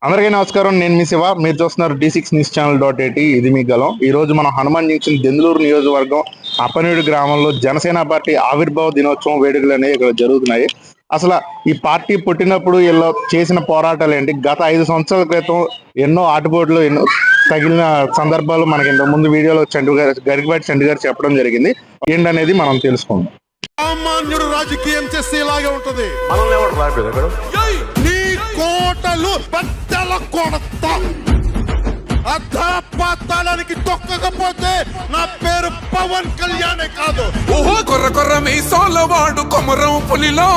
అందరికీ నమస్కారం. నేను మీ శివ. మీరు చూస్తున్నారు D6 న్యూస్ ఛానల్ .at. ఇది మీ గలం. ఈ రోజు మనం హనుమాన్ జంక్షన్ దెందులూరు నియోజకవర్గం అప్పనేడు గ్రామంలో జనసేన పార్టీ ఆవిర్భావ దినోత్సవం వేడుకలు అనేవి ఇక్కడ జరుగుతున్నాయి. అసలు ఈ పార్టీ పుట్టినప్పుడు వీళ్ళు చేసిన పోరాటాలు ఏంటి, గత 5 సంవత్సరాల క్రితం ఎన్నో ఆటుపోట్లు ఎన్నో తగిలిన సందర్భాలు మనకి ఇంతకు ముందు వీడియోలో గరికపాటి చంటి గారు చెప్పడం జరిగింది. ఏంటనేది మనం తెలుసుకుందాం. సామాన్యుడు రాజకీయం చేస్తే ఇలాగే ఉంటది. నీ కోటలు బద్దల కొడతా, అధాపాతాళానికి తొక్కకపోతే నా పేరు పవన్ కళ్యాణే కాదు. ఓహో కొర్ర కొర్ర మీసాలవాడు కొమరం పులిలో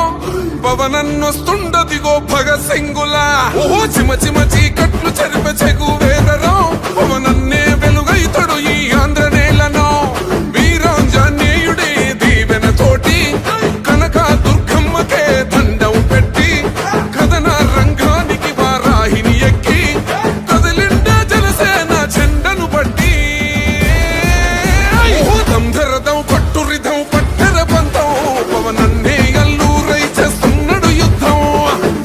పవనన్నొస్తుండదిగో భగత్ సింగులా. ఓహో చిమ చిమ చీకట్లు చెరిప చెగు వేదరో పవనన్నే వెలుగైతడు ఈ ఆంధ్ర నేలను. వీరాంజనేయుడే దీవెన తోటి కనక దుర్గమ్మకే దండం పెట్టి కథన రంగానికి వారాహిని ఎక్కి కదిలిండ జనసేన జెండను బట్టి. దంధరదం పట్టురిధం పట్టర పంతం పవనన్నే అల్లూరై చేస్తున్నాడు యుద్ధం.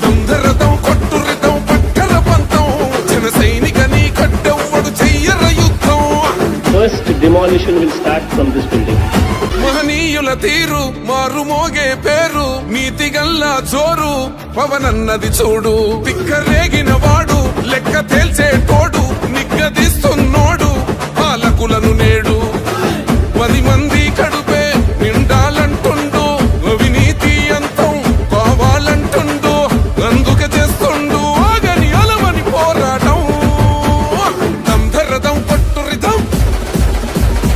దంధరదం కొట్టురిధం పట్టర పంతం జన సైనికని కట్టెవ్వడు చెయ్యర యుద్ధం. First demolition will start from this building. మహనీయుల తీరు మారుమోగే పేరు నీతిగల్లా జోరు పవనన్నది చూడు. తిక్కరేగిన వాడు లెక్క తేల్చే తోడు నిగ్గదీస్తున్నోడు పాలకులను నేడు. 10 మంది కడుపే నిండాలంటుండు అవినీతి అంతం కావాలంటుండు. అందుకే చేస్తుండు ఆగని అలమని పోరాటం. దంధరదం పట్టురిధం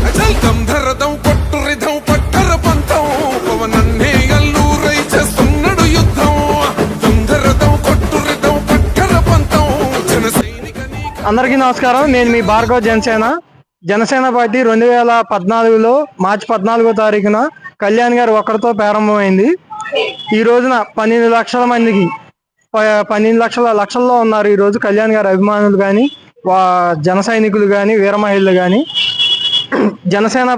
అచల్ దంధరదం పట్టురిధం పట్టర పంతం పవనన్నే అల్లూరై చేస్తున్నాడు యుద్ధం. దంధరదం కొట్టురిధం పట్టర పంతం జన సైనికని. అందరికీ నమస్కారం. నేను మీ భార్గవ్. జనసేన పార్టీ 2014లో మార్చి 14వ తారీఖున కళ్యాణ్ గారు ఒక్కరితో ప్రారంభమైంది. ఈ రోజున 12 లక్షల మందికి 12 లక్షల్లో ఉన్నారు ఈ రోజు కళ్యాణ్ గారి అభిమానులు కానీ జన సైనికులు కానీ వీర మహిళలు కానీ. జనసేన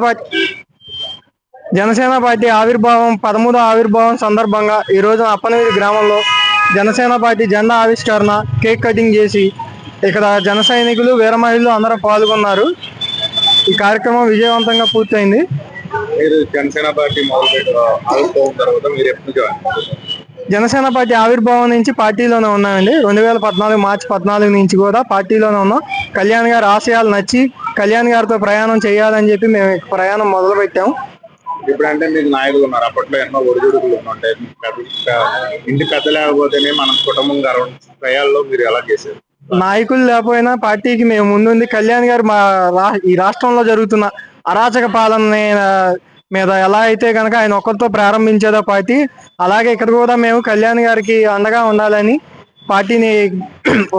పార్టీ ఆవిర్భావం 13వ ఆవిర్భావం సందర్భంగా ఈ రోజున అప్పనేడు గ్రామంలో జనసేన పార్టీ జెండా ఆవిష్కరణ, కేక్ కటింగ్ చేసి ఇక్కడ జన సైనికులు వీర మహిళలు అందరూ పాల్గొన్నారు. ఈ కార్యక్రమం విజయవంతంగా పూర్తయింది. మీరు జనసేన పార్టీ ఆవిర్భావం తర్వాత మీరు ఎప్పుడు జాయిన్ అయ్యారు? జనసేన పార్టీ ఆవిర్భావం నుంచి పార్టీలోనే ఉన్నామండి. 2014 మార్చి 14 నుంచి కూడా పార్టీలోనే ఉన్నాం. కళ్యాణ్ గారి ఆశయాలు నచ్చి కళ్యాణ్ గారితో ప్రయాణం చేయాలని చెప్పి మేము ప్రయాణం మొదలు పెట్టాము. ఇప్పుడంటే మీకు నాయకులు ఉన్నారు, అప్పట్లో ఎన్నో ఒడిదుడుకులు ఉంటాయి. ఇంటి పెద్ద లేకపోతేనే మన కుటుంబం ప్రయాణంలో మీరు ఎలా చేశారు? నాయకులు లేకపోయినా పార్టీకి మేము ముందుంది. కళ్యాణ్ గారు ఈ రాష్ట్రంలో జరుగుతున్న అరాచక పాలన మీద ఎలా అయితే కనుక ఆయన ఒక్కరితో ప్రారంభించేదో పార్టీ, అలాగే ఇక్కడ కూడా మేము కళ్యాణ్ గారికి అండగా ఉండాలని పార్టీని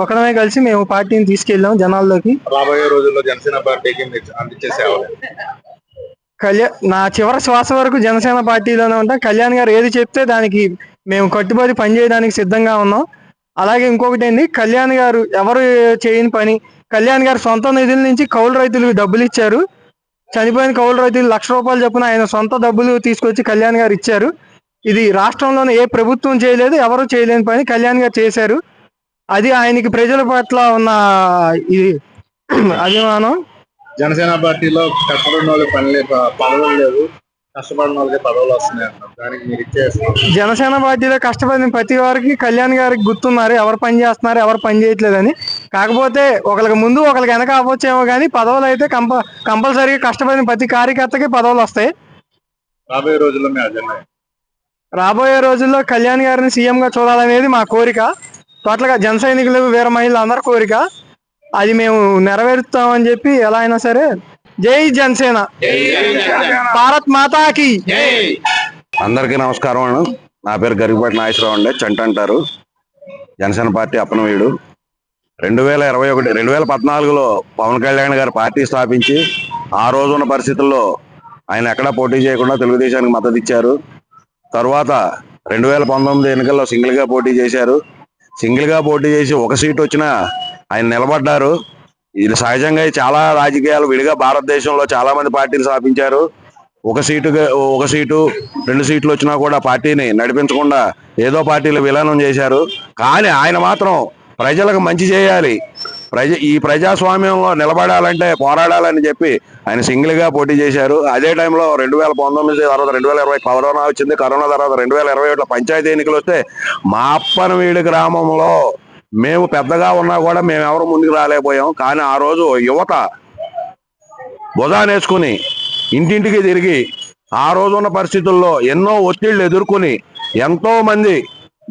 ఒకడమే కలిసి మేము పార్టీని తీసుకెళ్ళాం జనాల్లోకి. రాబోయే రోజుల్లో జనసేన పార్టీకి అందించే సేవలు నా చివరి శ్వాస వరకు జనసేన పార్టీలోనే ఉంటాం. కళ్యాణ్ గారు ఏది చెప్తే దానికి మేము కట్టుబడి పనిచేయడానికి సిద్ధంగా ఉన్నాం. అలాగే ఇంకొకటి ఏంటి, కళ్యాణ్ గారు ఎవరు చేయని పని, కళ్యాణ్ గారు సొంత నిధుల నుంచి కౌలు రైతులకు డబ్బులు ఇచ్చారు. చనిపోయిన కౌలు రైతులు ₹1,00,000 చొప్పున ఆయన సొంత డబ్బులు తీసుకొచ్చి కళ్యాణ్ గారు ఇచ్చారు. ఇది రాష్ట్రంలోనే ఏ ప్రభుత్వం చేయలేదు, ఎవరు చేయలేని పని కళ్యాణ్ గారు చేశారు. అది ఆయనకి ప్రజల పట్ల ఉన్న ఇది అభిమానం. జనసేన పార్టీలో కష్టపడిన వాళ్ళకి పదవులు లేవు, కష్టపడిన వాళ్ళకి పదవులు వస్తున్నాయి అంటారు. దానికి మీరు ఇచ్చేస్తారు. జనసేన పార్టీలో కష్టపడిన ప్రతి వారికి కళ్యాణ్ గారికి గుర్తున్నారు, ఎవరు పని చేస్తున్నారు ఎవరు పని చేయట్లేదని. కాకపోతే ఒకరికి ముందు ఒకరికి వెనక అవ్వచ్చేమో కానీ పదవులు అయితే కంపల్సరీగా కష్టపడిన ప్రతి కార్యకర్తకి పదవులు వస్తాయి. రాబోయే రోజుల్లో మీ అజెండా? రాబోయే రోజుల్లో కళ్యాణ్ గారిని సీఎంగా చూడాలనేది మా కోరిక. టోటల్గా జన సైనికులు వీర మహిళలు అందరి కోరిక. అది మేము నెరవేరుస్తామని చెప్పి ఎలా అయినా సరే. జై జనసేన, భారత్ మాతాకి. అందరికీ నమస్కారం. నా పేరు గరికపాటి నాగేశ్వరరావు అండి, చంటి అంటారు. జనసేన పార్టీ అప్పనవీడు. 2014లో పవన్ కళ్యాణ్ గారు పార్టీ స్థాపించి ఆ రోజు ఉన్న పరిస్థితుల్లో ఆయన ఎక్కడా పోటీ చేయకుండా తెలుగుదేశానికి మద్దతు ఇచ్చారు. తర్వాత 2019 ఎన్నికల్లో సింగిల్గా పోటీ చేశారు. సింగిల్గా పోటీ చేసి ఒక సీటు వచ్చినా ఆయన నిలబడ్డారు. ఇది సహజంగా చాలా రాజకీయాలు విడిగా భారతదేశంలో చాలా మంది పార్టీలు స్థాపించారు. ఒక సీటు 2 సీట్లు వచ్చినా కూడా పార్టీని నడిపించకుండా ఏదో పార్టీలు విలీనం చేశారు. కానీ ఆయన మాత్రం ప్రజలకు మంచి చేయాలి, ఈ ప్రజాస్వామ్యంలో నిలబడాలంటే పోరాడాలని చెప్పి ఆయన సింగిల్ గా పోటీ చేశారు. అదే టైంలో 2019 తర్వాత 2020 కరోనా వచ్చింది. కరోనా తర్వాత 2021 పంచాయతీ ఎన్నికలు వస్తే మా అప్పనవీడు గ్రామంలో మేము పెద్దగా ఉన్నా కూడా మేము ఎవరు ముందుకు రాలేకపోయాం. కానీ ఆ రోజు యువత బుధానేసుకుని ఇంటింటికి తిరిగి ఆ రోజు ఉన్న పరిస్థితుల్లో ఎన్నో ఒత్తిళ్లు ఎదుర్కొని ఎంతో మంది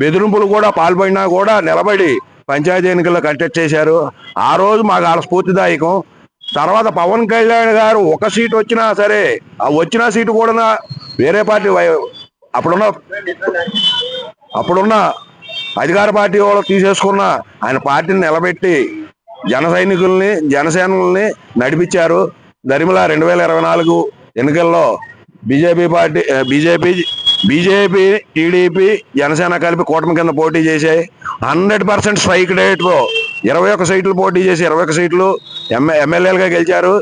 బెదిరింపులు కూడా పాల్పడినా కూడా నిలబడి పంచాయతీ ఎన్నికల్లో కంటెస్ట్ చేశారు. ఆ రోజు మాకు వాళ్ళ స్ఫూర్తిదాయకం. తర్వాత పవన్ కళ్యాణ్ గారు ఒక సీటు వచ్చినా సరే ఆ వచ్చిన సీటు కూడా వేరే పార్టీ అప్పుడున్న అధికార పార్టీ వాళ్ళు తీసేసుకున్న ఆయన పార్టీని నిలబెట్టి జనసేనల్ని నడిపించారు. దరిమిల 2024 ఎన్నికల్లో బీజేపీ టీడీపీ జనసేన కలిపి కూటమి కింద పోటీ చేశాయి. 100% స్ట్రైక్ రేట్లో 21 సీట్లు పోటీ చేసి 21 సీట్లు ఎమ్మెల్యేలుగా గెలిచారు.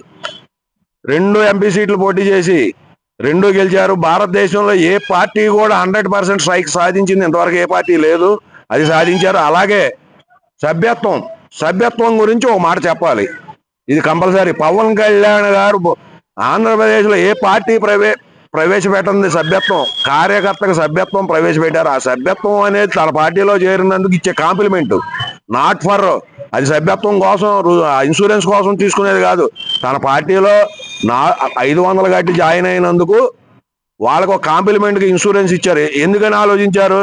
2 ఎంపీ సీట్లు పోటీ చేసి 2 గెలిచారు. భారతదేశంలో ఏ పార్టీ కూడా 100% స్ట్రైక్ సాధించింది ఇంతవరకు ఏ పార్టీ లేదు, అది సాధించారు. అలాగే సభ్యత్వం గురించి ఒక మాట చెప్పాలి. ఇది కంపల్సరీ. పవన్ కళ్యాణ్ గారు ఆంధ్రప్రదేశ్లో ఏ పార్టీ ప్రవేశపెట్టింది సభ్యత్వం, కార్యకర్తకు సభ్యత్వం ప్రవేశపెట్టారు. ఆ సభ్యత్వం అనేది తన పార్టీలో చేరినందుకు ఇచ్చే కాంప్లిమెంట్, నాట్ ఫర్ అది సభ్యత్వం కోసం ఇన్సూరెన్స్ కోసం తీసుకునేది కాదు. తన పార్టీలో 500 కట్టి జాయిన్ అయినందుకు వాళ్ళకు ఒక కాంప్లిమెంట్కి ఇన్సూరెన్స్ ఇచ్చారు. ఎందుకని ఆలోచించారు?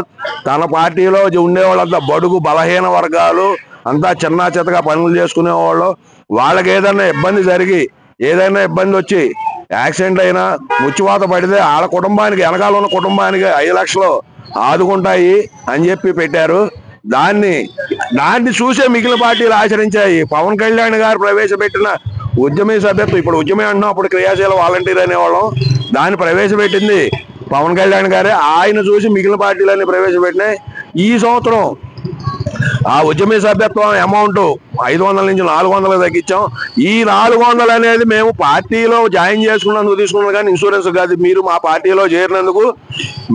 తన పార్టీలో ఉండేవాళ్ళంతా బడుగు బలహీన వర్గాలు, అంతా చిన్న చితగా పనులు చేసుకునేవాళ్ళు. వాళ్ళకి ఏదైనా ఇబ్బంది జరిగి ఏదైనా ఇబ్బంది వచ్చి యాక్సిడెంట్ అయినా ముచ్చివాత పడితే వాళ్ళ కుటుంబానికి వెనకాల ఉన్న కుటుంబానికి 5 లక్షలు ఆదుకుంటాయి అని చెప్పి పెట్టారు. దాన్ని చూసే మిగిలిన పార్టీలు ఆచరించాయి. పవన్ కళ్యాణ్ గారు ప్రవేశపెట్టిన ఉద్యమీ సభ్యత్వం, ఇప్పుడు ఉద్యమే అంటున్నాం, అప్పుడు క్రియాశీల వాలంటీర్ అనేవాళ్ళం, దాన్ని ప్రవేశపెట్టింది పవన్ కళ్యాణ్ గారే. ఆయన చూసి మిగిలిన పార్టీలన్నీ ప్రవేశపెట్టినాయి. ఈ సంవత్సరం ఆ ఉద్యమీ సభ్యత్వం అమౌంట్ 500 నుంచి 400 తగ్గించాం. ఈ 400 అనేది మేము పార్టీలో జాయిన్ చేసుకున్నందుకు తీసుకున్నాం, కానీ ఇన్సూరెన్స్ కాదు. మీరు మా పార్టీలో చేరినందుకు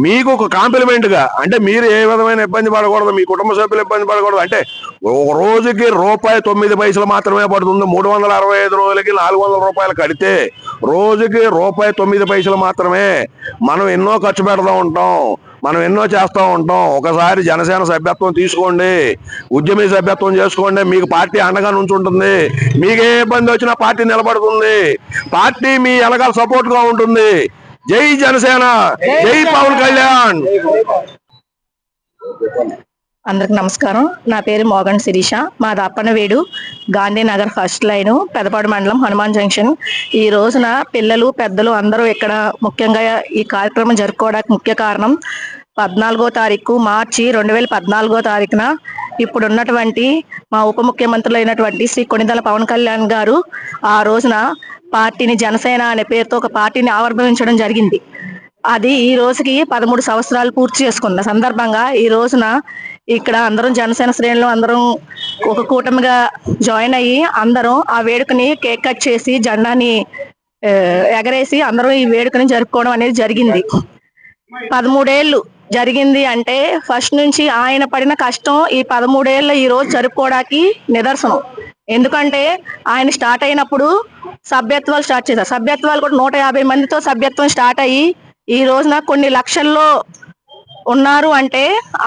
మీకు ఒక కాంప్లిమెంట్ గా, అంటే మీరు ఏ విధమైన ఇబ్బంది పడకూడదు, మీ కుటుంబ సభ్యులు ఇబ్బంది పడకూడదు. అంటే ఒక రోజుకి ₹9 మాత్రమే పడుతుంది. 365 రోజులకి 400 రూపాయలు కడితే రోజుకి ₹9 మాత్రమే. మనం ఎన్నో ఖర్చు పెడతా ఉంటాం, మనం ఎన్నో చేస్తూ ఉంటాం. ఒకసారి జనసేన సభ్యత్వం తీసుకోండి, ఉద్యమీ సభ్యత్వం చేసుకోండి, మీకు పార్టీ అండగా నుంచుంటుంది. మీకు ఏ ఇబ్బంది వచ్చినా పార్టీ నిలబడుతుంది, పార్టీ మీ ఎలాగ సపోర్ట్ గా ఉంటుంది. జై జనసేన, జై పవన్ కళ్యాణ్. అందరికి నమస్కారం. నా పేరు మోగన్ శిరీష. మాది అప్పనవేడు, గాంధీనగర్ ఫస్ట్ లైన్, పెదపాడు మండలం, హనుమాన్ జంక్షన్. ఈ రోజున పిల్లలు పెద్దలు అందరూ ఇక్కడ ముఖ్యంగా ఈ కార్యక్రమం జరుపుకోవడానికి ముఖ్య కారణం 14వ తారీఖు మార్చి 2014 ఇప్పుడున్నటువంటి మా ఉప ముఖ్యమంత్రులు అయినటువంటి శ్రీ కొణిదెల పవన్ కళ్యాణ్ గారు ఆ రోజున పార్టీని జనసేన అనే పేరుతో ఒక పార్టీని ఆవిర్భవించడం జరిగింది. అది ఈ రోజుకి 13 సంవత్సరాలు పూర్తి చేసుకున్న సందర్భంగా ఈ రోజున ఇక్కడ అందరం జనసేన శ్రేణులు అందరం ఒక కూటమిగా జాయిన్ అయ్యి అందరం ఆ వేడుకని కేక్ కట్ చేసి జెండాని ఎగరేసి అందరం ఈ వేడుకని జరుపుకోవడం అనేది జరిగింది. 13 ఏళ్ళు జరిగింది అంటే ఫస్ట్ నుంచి ఆయన పడిన కష్టం ఈ 13 ఏళ్ళ ఈ రోజు జరుపుకోవడానికి నిదర్శనం. ఎందుకంటే ఆయన స్టార్ట్ అయినప్పుడు సభ్యత్వాలు స్టార్ట్ చేశారు. సభ్యత్వాలు కూడా 150 మందితో సభ్యత్వం స్టార్ట్ అయ్యి ఈ రోజున కొన్ని లక్షల్లో ఉన్నారు. అంటే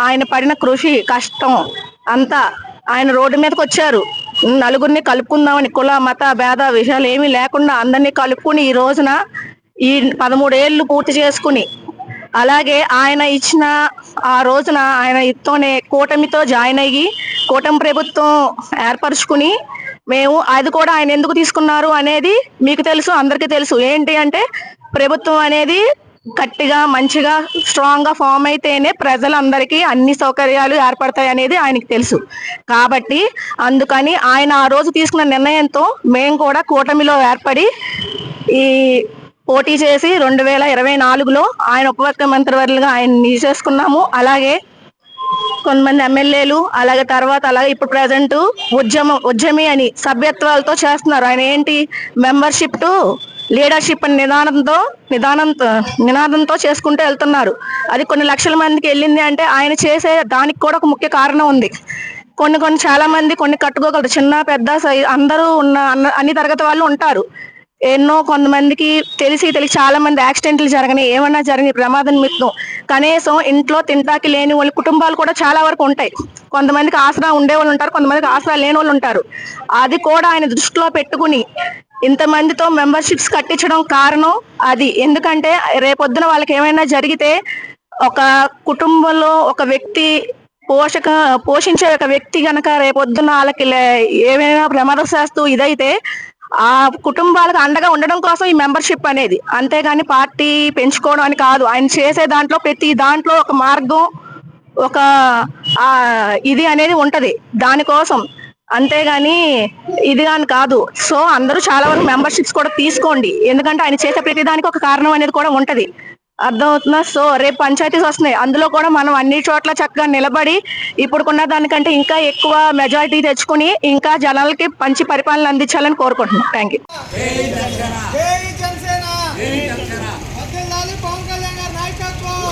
ఆయన పడిన కృషి కష్టం అంతా, ఆయన రోడ్డు మీదకి వచ్చారు, నలుగురిని కలుపుకుందామని, కుల మత భేద విషయాలు ఏమీ లేకుండా అందరినీ కలుపుకుని ఈ రోజున ఈ 13 ఏళ్ళు పూర్తి చేసుకుని, అలాగే ఆయన ఇచ్చిన ఆ రోజున ఆయన ఇతోనే కూటమితో జాయిన్ అయ్యి కూటమి ప్రభుత్వం ఏర్పరచుకుని మేము అది కూడా ఆయన ఎందుకు తీసుకున్నారు అనేది మీకు తెలుసు, అందరికీ తెలుసు. ఏంటి అంటే ప్రభుత్వం అనేది గట్టిగా మంచిగా స్ట్రాంగ్ గా ఫామ్ అయితేనే ప్రజలందరికీ అన్ని సౌకర్యాలు ఏర్పడతాయి అనేది ఆయనకి తెలుసు. కాబట్టి అందుకని ఆయన ఆ రోజు తీసుకున్న నిర్ణయంతో మేము కూడా కూటమిలో ఏర్పడి ఈ పోటీ చేసి 2024లో ఆయన ఉప ముఖ్యమంత్రి వర్యులుగా ఆయన చేసుకున్నాము. అలాగే కొంతమంది ఎమ్మెల్యేలు అలాగే అలాగే ఇప్పుడు ప్రజెంట్ ఉద్యమి అని సభ్యత్వాలతో చేస్తున్నారు. ఆయన ఏంటి మెంబర్షిప్ టు లీడర్షిప్ అని నినాదంతో చేసుకుంటూ వెళ్తున్నారు. అది కొన్ని లక్షల మందికి వెళ్ళింది అంటే ఆయన చేసే దానికి కూడా ఒక ముఖ్య కారణం ఉంది. కొన్ని చాలా మంది కొన్ని కట్టుకోగలరు, చిన్న పెద్ద అందరూ అన్ని తరగతి వాళ్ళు ఉంటారు. కొంతమందికి తెలిసి చాలా మంది యాక్సిడెంట్లు జరగని, ఏమన్నా జరిగిన ప్రమాదం నిమిత్తం కనీసం ఇంట్లో తింటాకి లేని వాళ్ళ కుటుంబాలు కూడా చాలా వరకు ఉంటాయి. కొంతమందికి ఆసరా ఉండే వాళ్ళు ఉంటారు, కొంతమందికి ఆసరా లేని వాళ్ళు ఉంటారు. అది కూడా ఆయన దృష్టిలో పెట్టుకుని ఇంతమందితో మెంబర్షిప్స్ కట్టించడం కారణం అది. ఎందుకంటే రేపొద్దున వాళ్ళకి ఏమైనా జరిగితే ఒక కుటుంబంలో ఒక వ్యక్తి పోషించే ఒక వ్యక్తి గనక రేపొద్దున వాళ్ళకి ఏమైనా ప్రమాదశాస్తు ఇదైతే ఆ కుటుంబాలకు అండగా ఉండడం కోసం ఈ మెంబర్షిప్ అనేది. అంతేగాని పార్టీ పెంచుకోవడం అని కాదు. ఆయన చేసే దాంట్లో ప్రతి దాంట్లో ఒక మార్గం, ఒక ఇది అనేది ఉంటది దానికోసం, అంతేగాని ఇది అని కాదు. సో అందరూ చాలా వరకు మెంబర్షిప్స్ కూడా తీసుకోండి, ఎందుకంటే ఆయన చేసే ప్రతి దానికి ఒక కారణం అనేది కూడా ఉంటది. అర్థమవుతుందా? సో రేపు పంచాయతీస్ వస్తున్నాయి, అందులో కూడా మనం అన్ని చోట్ల చక్కగా నిలబడి ఇప్పుడుకున్న దానికంటే ఇంకా ఎక్కువ మెజారిటీ తెచ్చుకుని ఇంకా జనాలకి మంచి పరిపాలన అందించాలని కోరుకుంటున్నాం. Thank you. జై జనసేన. పవన్ కళ్యాణ్ గారి నాయకత్వం.